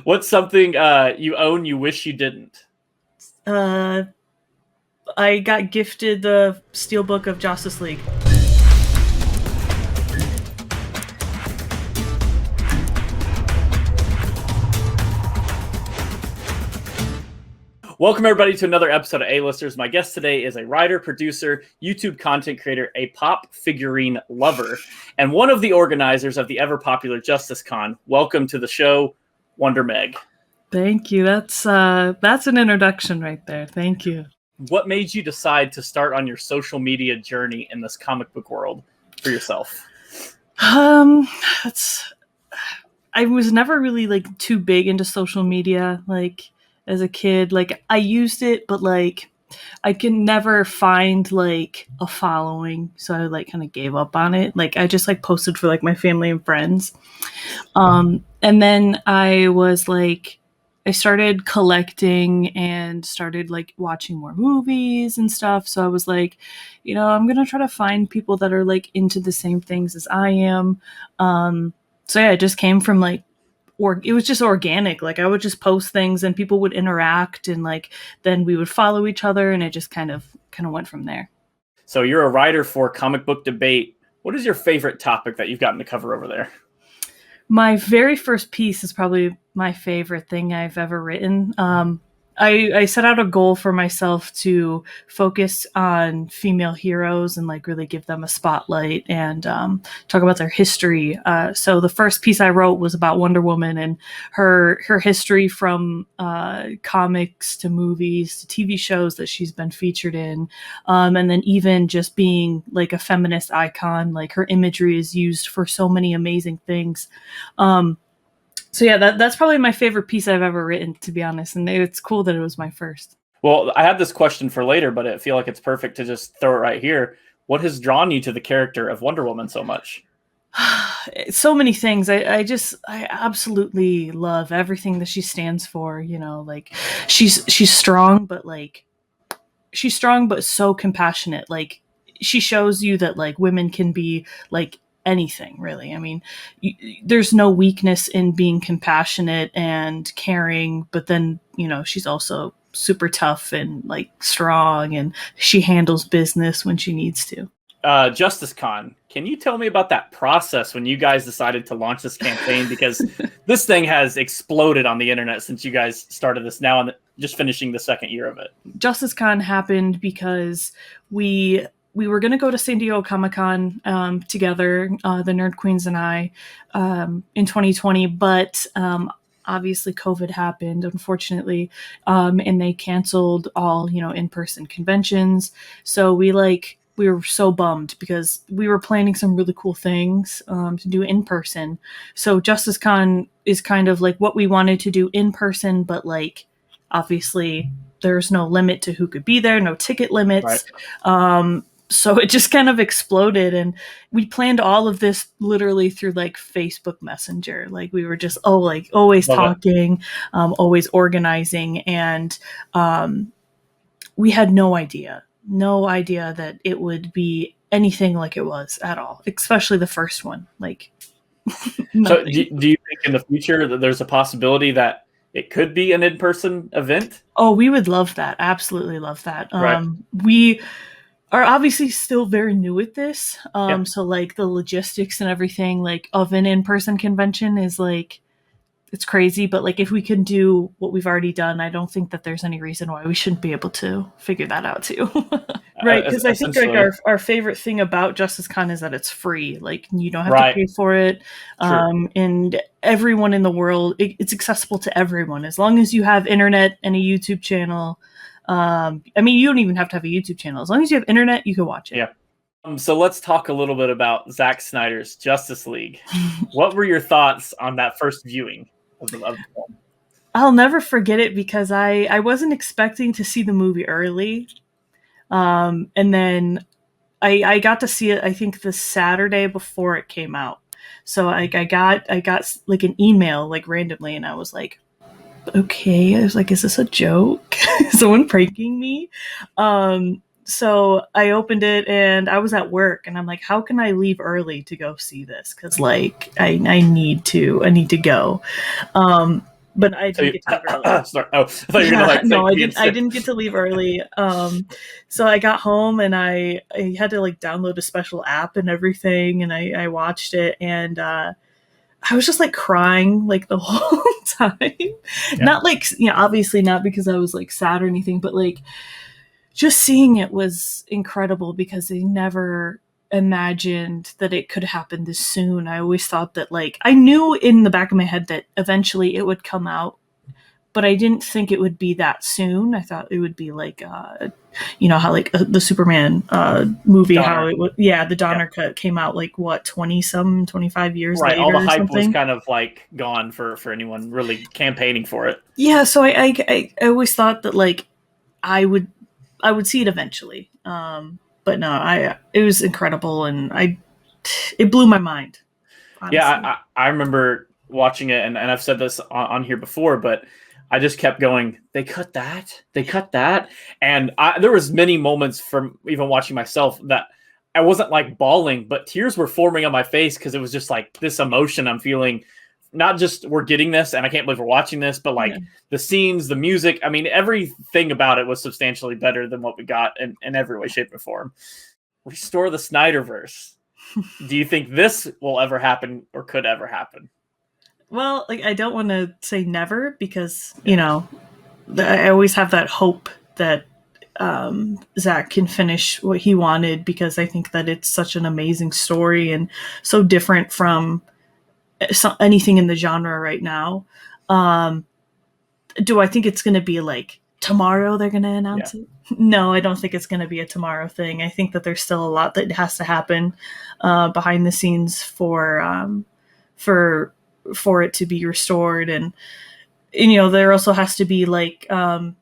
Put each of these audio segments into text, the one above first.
What's something you own you wish you didn't? I got gifted the Steelbook of Justice League. Welcome, everybody, to another episode of A-Listers. My guest today is a writer, producer, YouTube content creator, a pop figurine lover, and one of the organizers of the ever-popular Justice Con. Welcome to the show, Wonder Meg. Thank you. That's an introduction right there. Thank you. What made you decide to start on your social media journey in this comic book world for yourself? I was never really like too big into social media. Like as a kid, like I used it, but like I can never find like a following, so I like kind of gave up on it. Like I just like posted for like my family and friends. And then I started collecting and started like watching more movies and stuff. So I was like, I'm going to try to find people that are like into the same things as I am. So yeah, it just came from like, it was just organic. Like I would just post things and people would interact and like, then we would follow each other and it just kind of went from there. So you're a writer for Comic Book Debate. What is your favorite topic that you've gotten to cover over there? My very first piece is probably my favorite thing I've ever written. I set out a goal for myself to focus on female heroes and like really give them a spotlight and talk about their history. So the first piece I wrote was about Wonder Woman and her history from comics to movies to TV shows that she's been featured in, and then even just being like a feminist icon. Like her imagery is used for so many amazing things. So yeah, that's probably my favorite piece I've ever written, to be honest. And it's cool that it was my first. Well, I have this question for later, but I feel like it's perfect to just throw it right here. What has drawn you to the character of Wonder Woman so much? So many things. I absolutely love everything that she stands for. Like she's strong, but so compassionate. Like she shows you that like women can be like anything, really. I mean, there's no weakness in being compassionate and caring, but then she's also super tough and like strong, and she handles business when she needs to. Justice Con, can you tell me about that process when you guys decided to launch this campaign? Because this thing has exploded on the internet since you guys started this now and just finishing the second year of it. Justice Con happened because we were going to go to San Diego Comic-Con together, the Nerd Queens and I, in 2020. But obviously COVID happened, unfortunately, and they canceled all, in-person conventions. So we were so bummed because we were planning some really cool things to do in person. So Justice Con is kind of like what we wanted to do in person, but like obviously there's no limit to who could be there, no ticket limits. Right. So it just kind of exploded, and we planned all of this literally through like Facebook Messenger. Like we were just always talking, always organizing, and we had no idea that it would be anything like it was at all, especially the first one. Like, so do you think in the future that there's a possibility that it could be an in-person event? Oh, we would love that. Absolutely love that. Right. We are obviously still very new at this. So like the logistics and everything like of an in-person convention is like, it's crazy, but like if we can do what we've already done, I don't think that there's any reason why we shouldn't be able to figure that out too. Right, because I think like our favorite thing about Justice Con is that it's free. Like you don't have to pay for it, and everyone in the world, it's accessible to everyone as long as you have internet and a YouTube channel. I mean, you don't even have to have a YouTube channel. As long as you have internet, you can watch it. Yeah. So let's talk a little bit about Zack Snyder's Justice League. What were your thoughts on that first viewing of the film? I'll never forget it because I wasn't expecting to see the movie early. And then I got to see it, I think, the Saturday before it came out. So I got like an email like randomly, and I was like, okay. I was like, is this a joke? Is someone pranking me? So I opened it and I was at work, and I'm like, how can I leave early to go see this? Cause like I need to go. but I So didn't get to leave early. sorry. Oh, I thought you were gonna like No, say I didn't get to leave early. So I got home and I had to like download a special app and everything, and I watched it, and I was just like crying like the whole time. Yeah. Not like, obviously not because I was like sad or anything, but like just seeing it was incredible because they never imagined that it could happen this soon. I always thought that, like, I knew in the back of my head that eventually it would come out, but I didn't think it would be that soon. I thought it would be like, how like the Superman movie, Donner. how it was, the Donner cut came out like what 25 years right. later. All the hype something. was kind of like gone for anyone really campaigning for it. Yeah, so I always thought that like I would see it eventually. But no, it was incredible, and it blew my mind. Honestly. Yeah, I remember watching it, and I've said this on here before, but I just kept going, they cut that. And there was many moments from even watching myself that I wasn't like bawling, but tears were forming on my face because it was just like this emotion I'm feeling. Not just we're getting this, and I can't believe we're watching this, but like the scenes, the music. I mean, everything about it was substantially better than what we got in every way, shape, or form. Restore the Snyderverse. Do you think this will ever happen or could ever happen? Well, like, I don't want to say never because, I always have that hope that Zach can finish what he wanted, because I think that it's such an amazing story and so different from anything in the genre right now. Do I think it's going to be like tomorrow they're going to announce it? No, I don't think it's going to be a tomorrow thing. I think that there's still a lot that has to happen behind the scenes for it to be restored, and there also has to be like I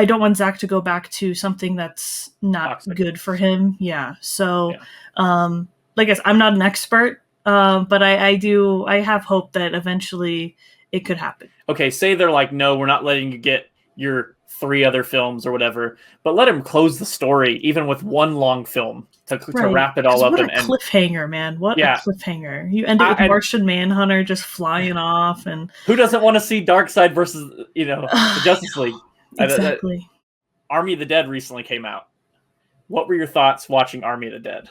don't want Zach to go back to something that's not good for him. Yeah. So like I said, I'm not an expert, but I have hope that eventually it could happen. Okay, say they're like, no, we're not letting you get your 3 other films or whatever, but let him close the story even with one long film to wrap it all up. What a cliffhanger, man. What a cliffhanger. You end it with Martian Manhunter just flying off. And who doesn't want to see Darkseid versus, the Justice League? Exactly. Army of the Dead recently came out. What were your thoughts watching Army of the Dead?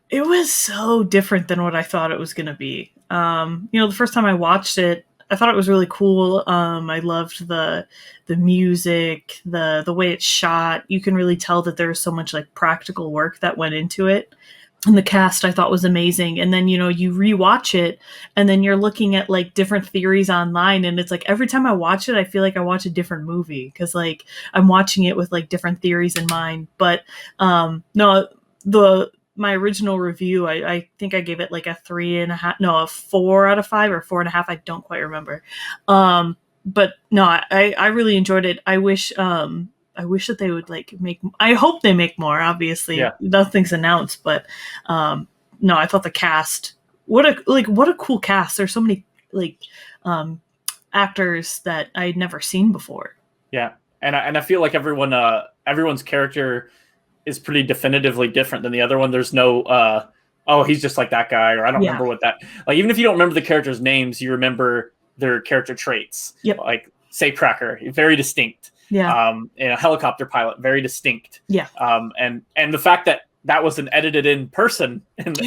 It was so different than what I thought it was going to be. The first time I watched it, I thought it was really cool. I loved the music, the way it's shot. You can really tell that there's so much like practical work that went into it. And the cast I thought was amazing. And then, you rewatch it and then you're looking at like different theories online. And it's like every time I watch it, I feel like I watch a different movie because like I'm watching it with like different theories in mind. But my original review, I think I gave it like a 4 out of 5 or 4.5. I don't quite remember. But no, I really enjoyed it. I wish that they would like I hope they make more, obviously. Nothing's announced, but no, I thought the cast, what a cool cast. There's so many like actors that I'd never seen before. Yeah. And I feel like everyone's character is pretty definitively different than the other one. There's no he's just like that guy, or I don't remember what that, like, even if you don't remember the characters' names, you remember their character traits. Yep. Like Safecracker, very distinct. Yeah. And a helicopter pilot, very distinct. Yeah. And the fact that was an edited in person and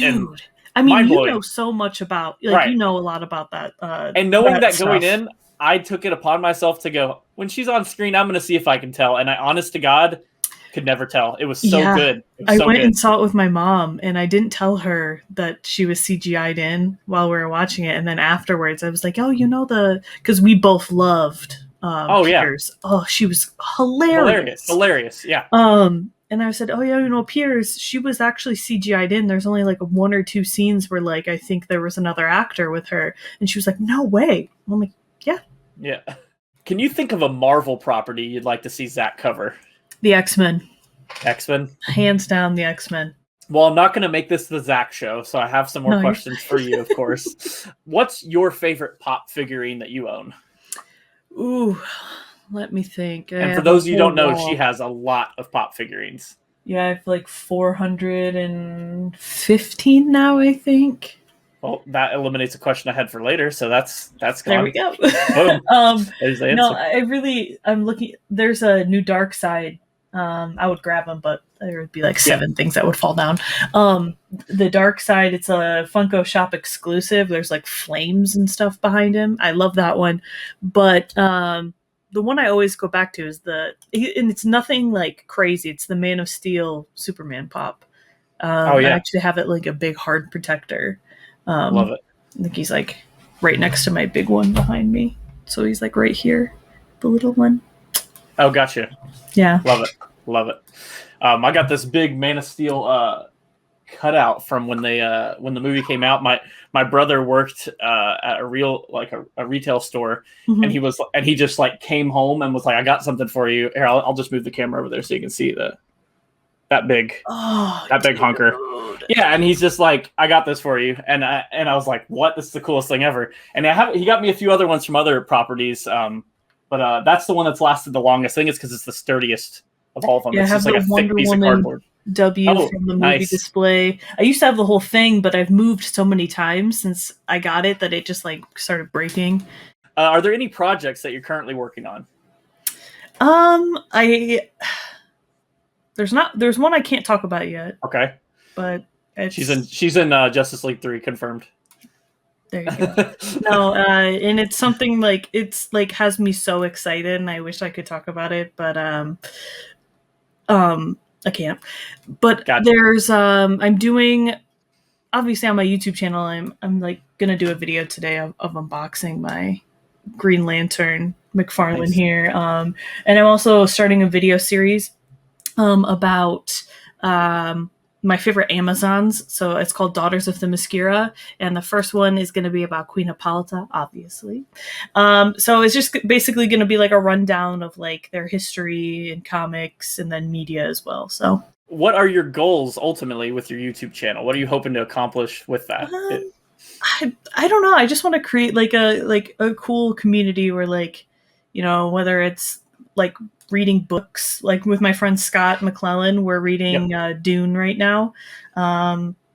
I mean, you know so much about, like, you know a lot about that. And knowing that going in, I took it upon myself to go, when she's on screen, I'm going to see if I can tell. And I, honest to God, could never tell. It was so good. I went and saw it with my mom, and I didn't tell her that she was CGI'd in while we were watching it. And then afterwards, I was like, oh, because we both loved Piers. Yeah. Oh, she was hilarious. Yeah. And I said, oh, yeah, Piers, she was actually CGI'd in. There's only like 1 or 2 scenes where like I think there was another actor with her. And she was like, no way. I'm like, yeah. Yeah. Can you think of a Marvel property you'd like to see Zach cover? The X-Men. X-Men? Hands down, the X-Men. Well, I'm not going to make this the Zach show, so I have some more questions for you, of course. What's your favorite pop figurine that you own? Ooh, let me think. And for those of you who don't know, she has a lot of pop figurines. Yeah, I have like 415 now, I think. Well, that eliminates a question I had for later, so that's gone. There we go. Boom. There's the answer. No, I'm looking. There's a new Dark Side. I would grab them, but there would be like 7 things that would fall down. The Dark Side, it's a Funko Shop exclusive. There's like flames and stuff behind him. I love that one. But the one I always go back to is and it's nothing like crazy. It's the Man of Steel Superman pop. I actually have it like a big hard protector. Love it. I think he's like right next to my big one behind me. So he's like right here, the little one. Oh, gotcha. Yeah. Love it. I got this big Man of Steel cutout from when the movie came out. My brother worked at a retail store, Mm-hmm. and he just like came home and was like, I got something for you. Here, I'll just move the camera over there so you can see that big hunker. Yeah, and he's just like, I got this for you, and I was like, what? This is the coolest thing ever. And he got me a few other ones from other properties, but that's the one that's lasted the longest. I think it's because it's the sturdiest of all of them. Yeah, it's I have just like the a Wonder thick piece of Woman cardboard. W from the movie display. I used to have the whole thing, but I've moved so many times since I got it that it just like started breaking. Are there any projects that you're currently working on? There's one I can't talk about yet. Okay. But she's in Justice League 3 confirmed. There you go. No, and it's something like it's like has me so excited, and I wish I could talk about it, but I can't. But gotcha. There's I'm doing, obviously on my YouTube channel, I'm like gonna do a video today of unboxing my Green Lantern McFarlane here, and I'm also starting a video series about my favorite Amazons. So it's called Daughters of the Themyscira, and the first one is going to be about Queen Hippolyta, obviously. So it's just basically going to be like a rundown of like their history and comics, and then media as well. So, what are your goals ultimately with your YouTube channel? What are you hoping to accomplish with that? I don't know. I just want to create like a cool community where, like, you know, whether it's like reading books, like with my friend Scott McClellan, we're reading Dune right now.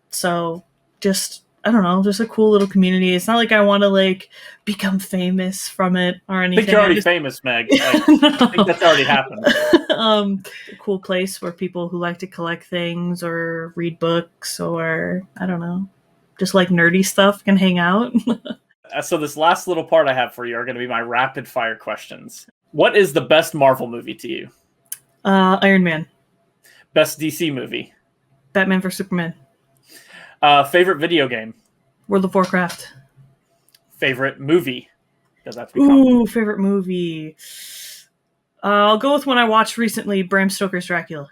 So just, I don't know, just a cool little community. It's not like I want to like become famous from it or anything. I think you're already famous, Meg. I think that's already happened. A cool place where people who like to collect things or read books or, I don't know, just like nerdy stuff can hang out. So this last little part I have for you are going to be my rapid fire questions. What is the best Marvel movie to you? Iron Man. Best DC movie? Batman vs Superman. Favorite video game? World of Warcraft. Favorite movie? Does that have to be common? Favorite movie. I'll go with one I watched recently, Bram Stoker's Dracula.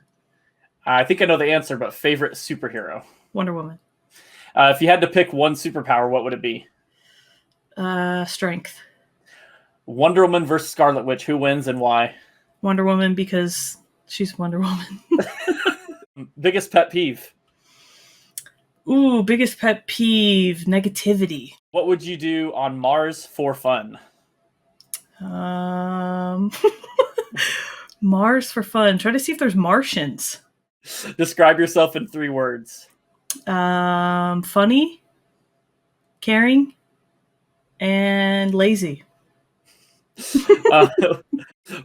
I think I know the answer, but favorite superhero? Wonder Woman. If you had to pick one superpower, what would it be? Strength. Wonder Woman versus Scarlet Witch. Who wins and why? Wonder Woman, because she's Wonder Woman. Biggest pet peeve? Biggest pet peeve. Negativity. What would you do on Mars for fun? Mars for fun. Try to see if there's Martians. Describe yourself in 3 words. Funny, caring, and lazy.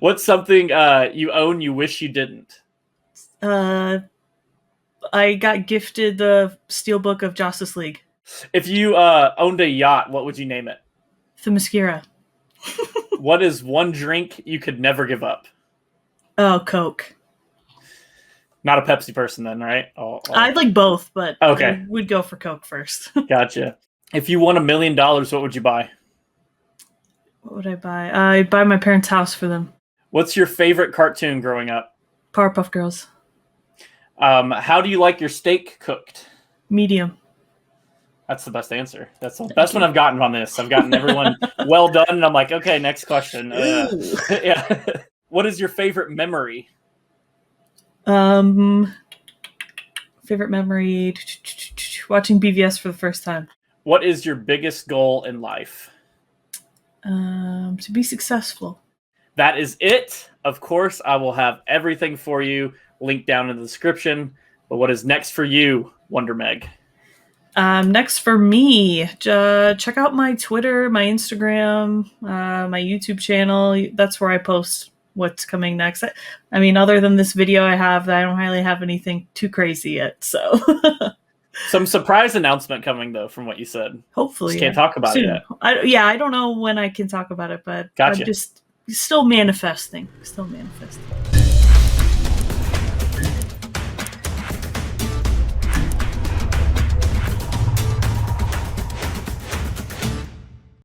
What's something you own you wish you didn't? I got gifted the Steelbook of Justice League. If you owned a yacht, what would you name it? Themyscira. What is one drink you could never give up? Oh, Coke. Not a Pepsi person then, right? I'd like both, but okay. I would go for Coke first. Gotcha. If you won $1 million, what would you buy? What would I buy? I'd buy my parents' house for them. What's your favorite cartoon growing up? Powerpuff Girls. How do you like your steak cooked? Medium. That's the best answer. That's the best one I've gotten on this. I've gotten everyone well done, and I'm like, okay, next question. Yeah. What is your favorite memory? Favorite memory, watching BVS for the first time. What is your biggest goal in life? To be successful. That is it. Of course, I will have everything for you linked down in the description. But what is next for you, Wonder Meg? Next for me, check out my Twitter, my Instagram, my YouTube channel. That's where I post what's coming next. I mean, other than this video I don't really have anything too crazy yet. So some surprise announcement coming though, from what you said. Hopefully, just can't talk about soon. it yet. I don't know when I can talk about it, but Gotcha. I'm just still manifesting.